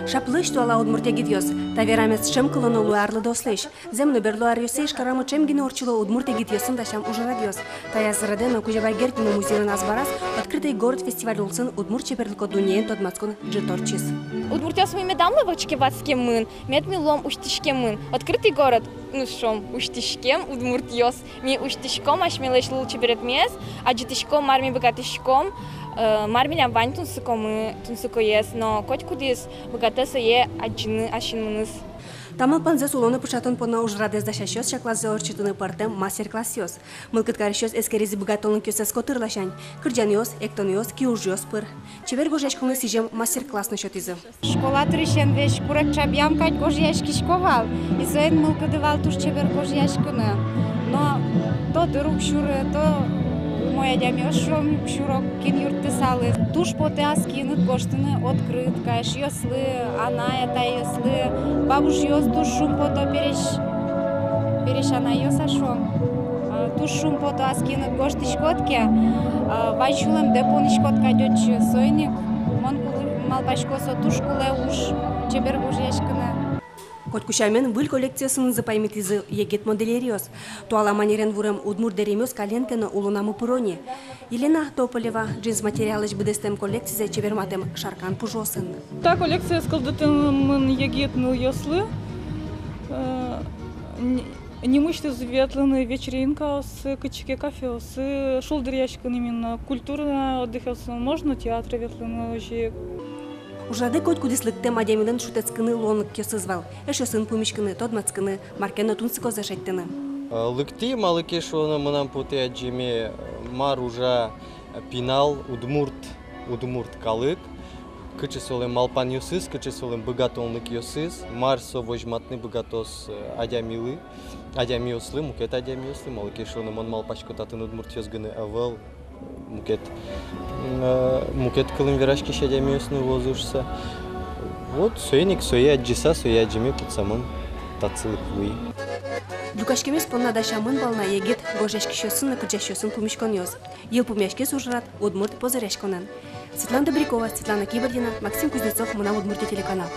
Шаплыш туала удмуртя гидьос, таверамец чем колоно луарлы дослыш. Земно берлуар юсейш карамы чем гинорчило удмуртя гидьосын дашам уже радиос. Тая зарадена кужевай гертину музею Назбарас, открытый город фестиваль улсын удмуртче берлко дунеен тодмацкун джиторчис. Удмуртяс мы медамлы вачкевацкем мын, медмилом уштишкем мын. Открытый город, ну шом, уштишкем удмуртьос. Ми уштишком аш милеш лучше берет мес, а джитишком марми богатишком. Мармиля вань тунсуко ес, но коть кудис богатеса е аджины ашинмыныс. Тамыл панзе сулоны пушатон пона ужрадез дашащос шаклазы орчитыны партем мастер-классиос. Мылкыткарищос эскерези богатолын кёсес котырлашань. Кырджаниос, эктониос, киужжиос пыр. Чевер гожешкуны сижем мастер-класс насчет изы. Школа трещен вещь курак чабьям кать гожьяшки шковал. И соен мылкыдывал туш чевер гожьяшкыны. Но то дырук шуры, то моя дямёшом шурок кин юрты салы. Туш потеаски над гоштыны открыт, каеш ёслы, ана это ёслы. Бабуш ёс туш шум пото переш ана ёса шом. Туш шум пото аски над гошты шкотке. Вайчулем депони шкотка дёч сойник. Мон малбашкосо туш куле уж чебер гожьяшкыны. Коткушамен выл коллекциясын запаймитизы егет моделериос. Туала манерен вурем удмур деремёс каленкена улунаму пурони. Елена Тополева джинс материалыш бедестем коллекция чеверматем шаркан пужосын. Та коллекция скалдытын егет ныл ёслы. Немышты светлыны вечеринка с кычке кафе, с шулдыр ящикын именно культурно отдыхался, можно театр ветлыны уже. Ужады кот кудислыктем адемилен шутецкыны лонлык кёсызвал. Эшөсын пумишкыны, тодмацкыны, маркена тунсыко зашеттыны. Лыкти малыке шоны мынам путе аджиме мар уже пинал удмурт калык. Кычы солем малпан ёсыз, кычы солем богатонлык ёсыз. Мар со вожматны богатос адямиослы, мукет адямиослы, малыке шоны мон малпашко татын удмурт ёсгыны авал. Мукет кылым верашки шадямиосны возушса. Вот сойник, соя аджиса, соя аджиме пуцамын тацылык вуи. Дукашкемес понна дашамын бална егет гожешкишёсын, кырджашёсын пумишкон ёс. Ел пумяшке сужрат удмурт позыряшконан. Светлана Добрякова, Светлана Кибордина, Максим Кузнецов, Мына Удмуртия телеканал.